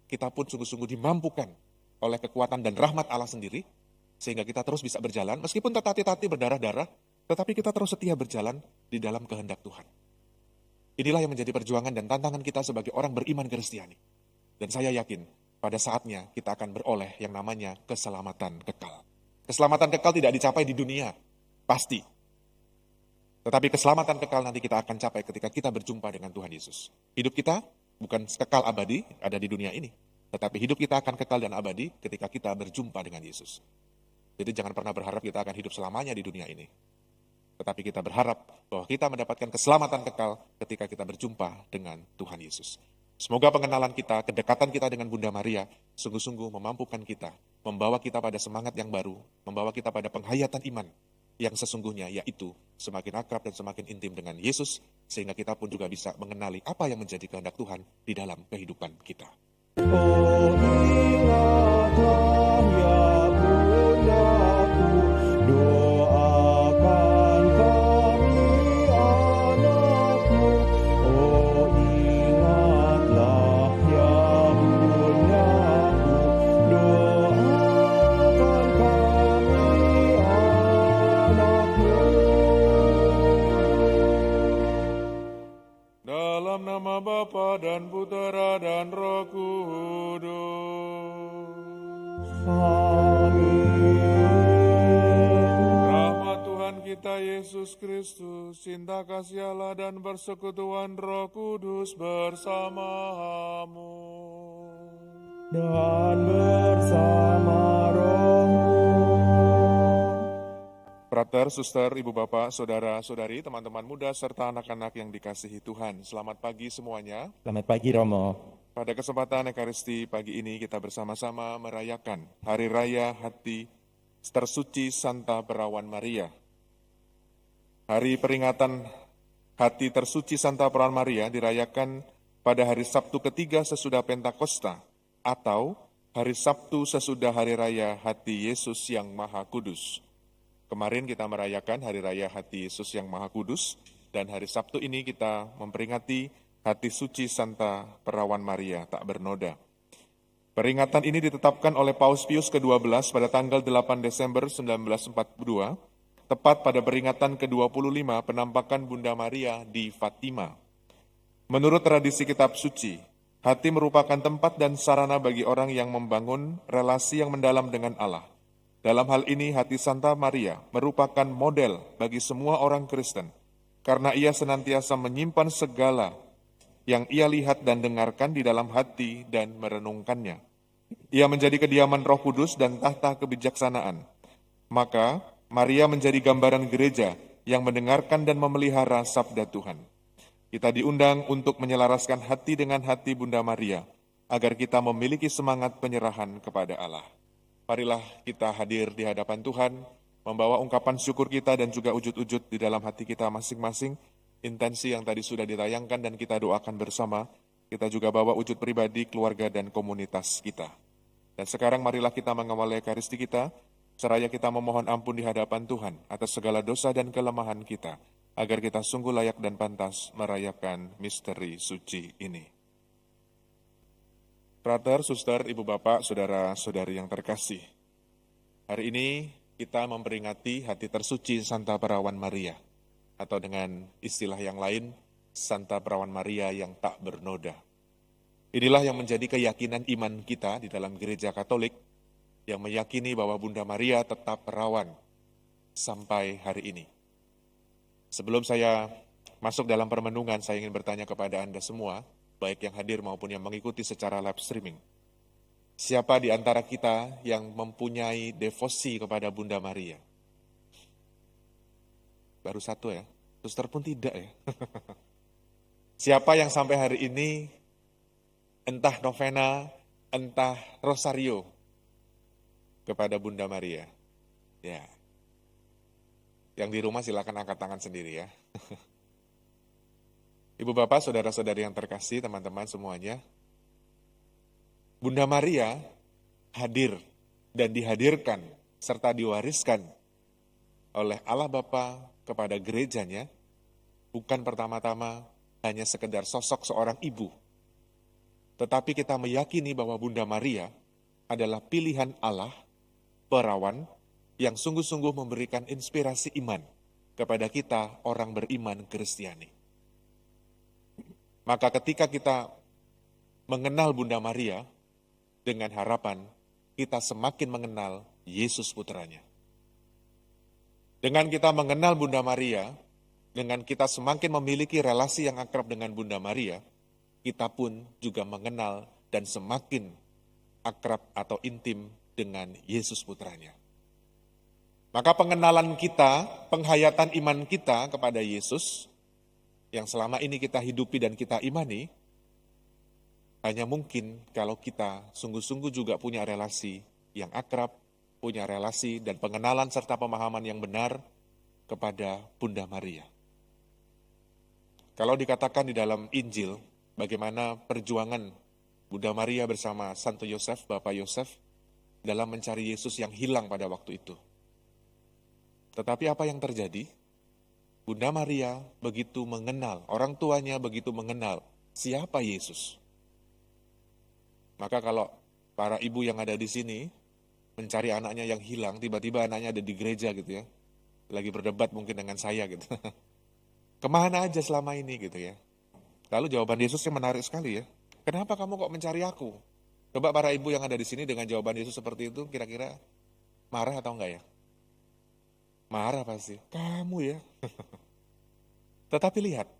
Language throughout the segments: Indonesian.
kita pun sungguh-sungguh dimampukan oleh kekuatan dan rahmat Allah sendiri, sehingga kita terus bisa berjalan, meskipun tertatih-tatih berdarah-darah, tetapi kita terus setia berjalan di dalam kehendak Tuhan. Inilah yang menjadi perjuangan dan tantangan kita sebagai orang beriman Kristiani. Dan saya yakin, pada saatnya kita akan beroleh yang namanya keselamatan kekal. Keselamatan kekal tidak dicapai di dunia, pasti. Tetapi keselamatan kekal nanti kita akan capai ketika kita berjumpa dengan Tuhan Yesus. Hidup kita bukan kekal abadi, ada di dunia ini. Tetapi hidup kita akan kekal dan abadi ketika kita berjumpa dengan Yesus. Jadi jangan pernah berharap kita akan hidup selamanya di dunia ini. Tetapi kita berharap bahwa kita mendapatkan keselamatan kekal ketika kita berjumpa dengan Tuhan Yesus. Semoga pengenalan kita, kedekatan kita dengan Bunda Maria, sungguh-sungguh memampukan kita, membawa kita pada semangat yang baru, membawa kita pada penghayatan iman yang sesungguhnya, yaitu semakin akrab dan semakin intim dengan Yesus, sehingga kita pun juga bisa mengenali apa yang menjadi kehendak Tuhan di dalam kehidupan kita. Oh, ingatlah ya bundaku, doakan kami anakku. Oh, ingatlah ya bundaku, doakan kami anakmu. Dalam nama Bapa dan Putera dan Roh Kudus. Amin. Rahmat Tuhan kita Yesus Kristus, cinta kasih Allah dan persekutuan Roh Kudus bersamamu. Dan bersama rohmu. Frater, suster, ibu bapak, saudara-saudari, teman-teman muda, serta anak-anak yang dikasihi Tuhan. Selamat pagi semuanya. Selamat pagi Romo. Pada kesempatan Ekaristi pagi ini kita bersama-sama merayakan Hari Raya Hati Tersuci Santa Perawan Maria. Hari peringatan Hati Tersuci Santa Perawan Maria dirayakan pada hari Sabtu ketiga sesudah Pentakosta atau hari Sabtu sesudah Hari Raya Hati Yesus yang Maha Kudus. Kemarin kita merayakan Hari Raya Hati Yesus yang Maha Kudus, dan hari Sabtu ini kita memperingati Hati Suci Santa Perawan Maria tak bernoda. Peringatan ini ditetapkan oleh Paus Pius ke-12 pada tanggal 8 Desember 1942, tepat pada peringatan ke-25 penampakan Bunda Maria di Fatima. Menurut tradisi kitab suci, hati merupakan tempat dan sarana bagi orang yang membangun relasi yang mendalam dengan Allah. Dalam hal ini, hati Santa Maria merupakan model bagi semua orang Kristen, karena ia senantiasa menyimpan segala yang ia lihat dan dengarkan di dalam hati dan merenungkannya. Ia menjadi kediaman Roh Kudus dan tahta kebijaksanaan. Maka, Maria menjadi gambaran gereja yang mendengarkan dan memelihara sabda Tuhan. Kita diundang untuk menyelaraskan hati dengan hati Bunda Maria, agar kita memiliki semangat penyerahan kepada Allah. Marilah kita hadir di hadapan Tuhan, membawa ungkapan syukur kita dan juga ujud-ujud di dalam hati kita masing-masing, intensi yang tadi sudah ditayangkan dan kita doakan bersama, kita juga bawa wujud pribadi, keluarga, dan komunitas kita. Dan sekarang marilah kita mengawali Ekaristi kita, seraya kita memohon ampun di hadapan Tuhan atas segala dosa dan kelemahan kita, agar kita sungguh layak dan pantas merayakan misteri suci ini. Frater, suster, ibu bapak, saudara-saudari yang terkasih. Hari ini kita memperingati Hati Tersuci Santa Perawan Maria, atau dengan istilah yang lain, Santa Perawan Maria yang tak bernoda. Inilah yang menjadi keyakinan iman kita di dalam Gereja Katolik, yang meyakini bahwa Bunda Maria tetap perawan sampai hari ini. Sebelum saya masuk dalam permenungan, saya ingin bertanya kepada Anda semua, baik yang hadir maupun yang mengikuti secara live streaming. Siapa di antara kita yang mempunyai devosi kepada Bunda Maria? Baru satu ya, suster pun tidak ya. Siapa yang sampai hari ini entah novena, entah rosario kepada Bunda Maria? Ya. Yang di rumah silakan angkat tangan sendiri ya. Ibu bapak, saudara-saudari yang terkasih, teman-teman semuanya, Bunda Maria hadir dan dihadirkan serta diwariskan oleh Allah Bapa kepada gerejanya, bukan pertama-tama hanya sekedar sosok seorang ibu, tetapi kita meyakini bahwa Bunda Maria adalah pilihan Allah, perawan, yang sungguh-sungguh memberikan inspirasi iman kepada kita orang beriman Kristiani. Maka ketika kita mengenal Bunda Maria, dengan harapan kita semakin mengenal Yesus putranya. Dengan kita mengenal Bunda Maria, dengan kita semakin memiliki relasi yang akrab dengan Bunda Maria, kita pun juga mengenal dan semakin akrab atau intim dengan Yesus putranya. Maka pengenalan kita, penghayatan iman kita kepada Yesus, yang selama ini kita hidupi dan kita imani, hanya mungkin kalau kita sungguh-sungguh juga punya relasi yang akrab, punya relasi dan pengenalan serta pemahaman yang benar kepada Bunda Maria. Kalau dikatakan di dalam Injil, bagaimana perjuangan Bunda Maria bersama Santo Yosef, Bapak Yosef, dalam mencari Yesus yang hilang pada waktu itu. Tetapi apa yang terjadi? Bunda Maria begitu mengenal, orang tuanya begitu mengenal siapa Yesus. Maka kalau para ibu yang ada di sini mencari anaknya yang hilang, tiba-tiba anaknya ada di gereja gitu ya, lagi berdebat mungkin dengan saya gitu. Kemana aja selama ini gitu ya. Lalu jawaban Yesus yang menarik sekali ya. Kenapa kamu kok mencari aku? Coba para ibu yang ada di sini dengan jawaban Yesus seperti itu, kira-kira marah atau enggak ya? Marah pasti. Kamu ya. Tetapi lihat,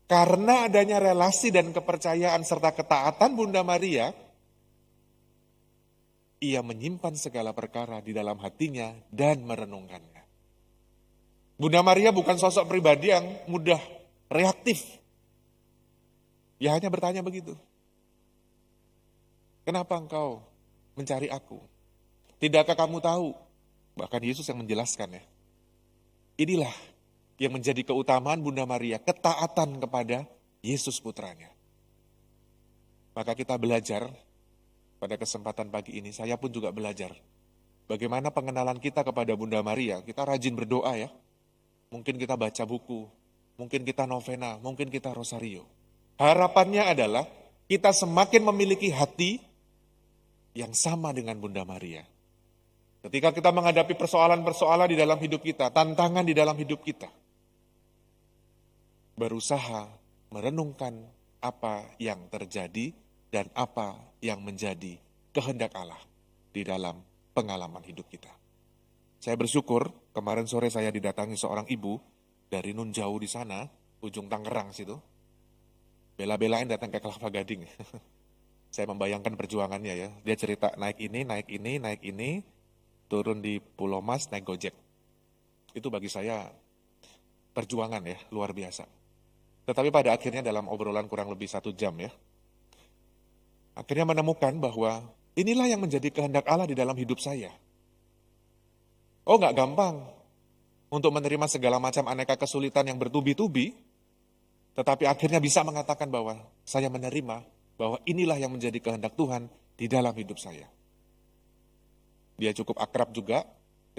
karena adanya relasi dan kepercayaan serta ketaatan Bunda Maria, ia menyimpan segala perkara di dalam hatinya dan merenungkannya. Bunda Maria bukan sosok pribadi yang mudah reaktif. Ya hanya bertanya begitu. Kenapa engkau mencari aku? Tidakkah kamu tahu? Bahkan Yesus yang menjelaskan ya. Inilah yang menjadi keutamaan Bunda Maria, ketaatan kepada Yesus putranya. Maka kita belajar pada kesempatan pagi ini, saya pun juga belajar. Bagaimana pengenalan kita kepada Bunda Maria, kita rajin berdoa ya. Mungkin kita baca buku, mungkin kita novena, mungkin kita rosario. Harapannya adalah kita semakin memiliki hati yang sama dengan Bunda Maria. Ketika kita menghadapi persoalan-persoalan di dalam hidup kita, tantangan di dalam hidup kita, berusaha merenungkan apa yang terjadi dan apa yang menjadi kehendak Allah di dalam pengalaman hidup kita. Saya bersyukur, kemarin sore saya didatangi seorang ibu dari Nun Jauh di sana, ujung Tangerang situ. Bela-belain datang ke Kelapa Gading. Saya membayangkan perjuangannya ya. Dia cerita naik ini, turun di Pulau Mas, naik Gojek. Itu bagi saya perjuangan ya, luar biasa. Tetapi pada akhirnya dalam obrolan kurang lebih 1 jam ya, akhirnya menemukan bahwa inilah yang menjadi kehendak Allah di dalam hidup saya. Oh nggak gampang untuk menerima segala macam aneka kesulitan yang bertubi-tubi, tetapi akhirnya bisa mengatakan bahwa saya menerima bahwa inilah yang menjadi kehendak Tuhan di dalam hidup saya. Dia cukup akrab juga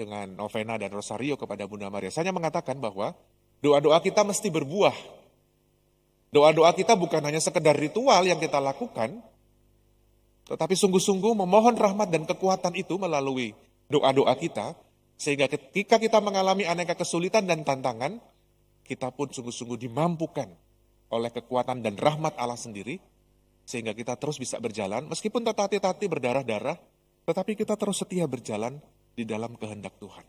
dengan novena dan rosario kepada Bunda Maria. Saya mengatakan bahwa doa-doa kita mesti berbuah. Doa-doa kita bukan hanya sekedar ritual yang kita lakukan, tetapi sungguh-sungguh memohon rahmat dan kekuatan itu melalui doa-doa kita, sehingga ketika kita mengalami aneka kesulitan dan tantangan, kita pun sungguh-sungguh dimampukan oleh kekuatan dan rahmat Allah sendiri, sehingga kita terus bisa berjalan, meskipun tatati-tati berdarah-darah, tetapi kita terus setia berjalan di dalam kehendak Tuhan.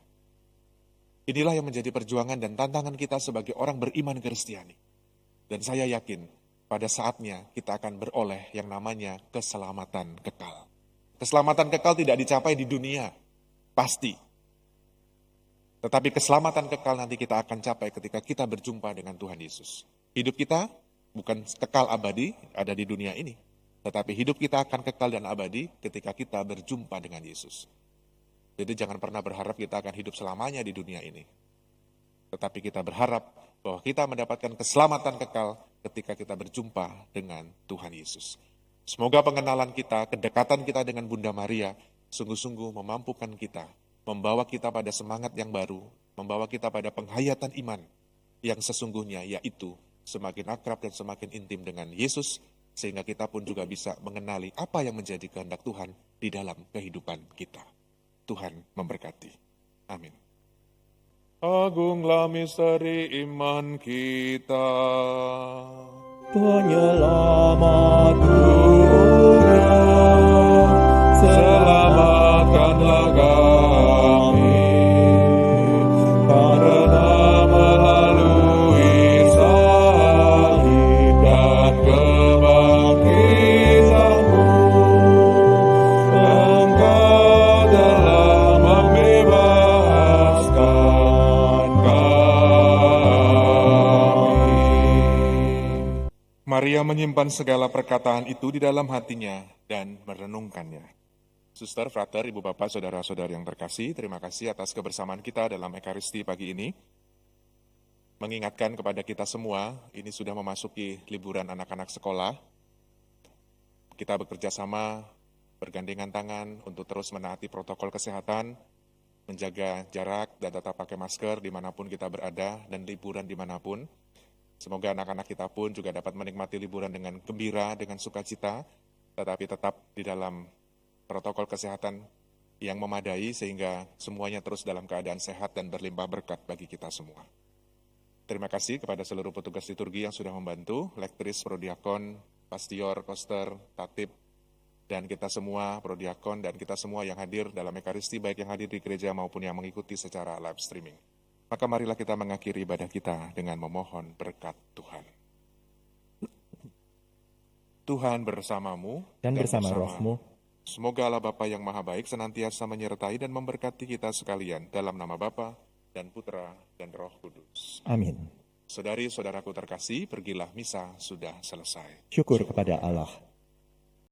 Inilah yang menjadi perjuangan dan tantangan kita sebagai orang beriman Kristiani. Dan saya yakin pada saatnya kita akan beroleh yang namanya keselamatan kekal. Keselamatan kekal tidak dicapai di dunia, pasti. Tetapi keselamatan kekal nanti kita akan capai ketika kita berjumpa dengan Tuhan Yesus. Hidup kita bukan kekal abadi ada di dunia ini. Tetapi hidup kita akan kekal dan abadi ketika kita berjumpa dengan Yesus. Jadi jangan pernah berharap kita akan hidup selamanya di dunia ini. Tetapi kita berharap bahwa kita mendapatkan keselamatan kekal ketika kita berjumpa dengan Tuhan Yesus. Semoga pengenalan kita, kedekatan kita dengan Bunda Maria sungguh-sungguh memampukan kita, membawa kita pada semangat yang baru, membawa kita pada penghayatan iman yang sesungguhnya, yaitu semakin akrab dan semakin intim dengan Yesus, sehingga kita pun juga bisa mengenali apa yang menjadi kehendak Tuhan di dalam kehidupan kita. Tuhan memberkati. Amin. Agunglah misteri iman kita. Penyelamat dunia, Selamatkanlah kami, karena melalui salib dan kebangkitan-Mu, Engkau telah membebaskan kami. Maria menyimpan segala perkataan itu di dalam hatinya dan merenungkannya. Suster, frater, ibu bapak, saudara-saudari yang terkasih, terima kasih atas kebersamaan kita dalam Ekaristi pagi ini. Mengingatkan kepada kita semua, ini sudah memasuki liburan anak-anak sekolah. Kita bekerja sama, bergandengan tangan untuk terus menaati protokol kesehatan, menjaga jarak dan tetap pakai masker dimanapun kita berada dan liburan dimanapun. Semoga anak-anak kita pun juga dapat menikmati liburan dengan gembira, dengan sukacita, tetapi tetap di dalam protokol kesehatan yang memadai sehingga semuanya terus dalam keadaan sehat dan berlimpah berkat bagi kita semua. Terima kasih kepada seluruh petugas liturgi yang sudah membantu, lektris, prodiakon, pastior, koster, tatib, dan kita semua, prodiakon, dan kita semua yang hadir dalam Ekaristi, baik yang hadir di gereja maupun yang mengikuti secara live streaming. Maka marilah kita mengakhiri ibadah kita dengan memohon berkat Tuhan. Tuhan bersamamu dan bersama rohmu. Semoga Allah Bapa yang Maha Baik senantiasa menyertai dan memberkati kita sekalian dalam nama Bapa dan Putra dan Roh Kudus. Amin. Saudari-saudaraku terkasih, pergilah misa sudah selesai. Syukur kepada Allah.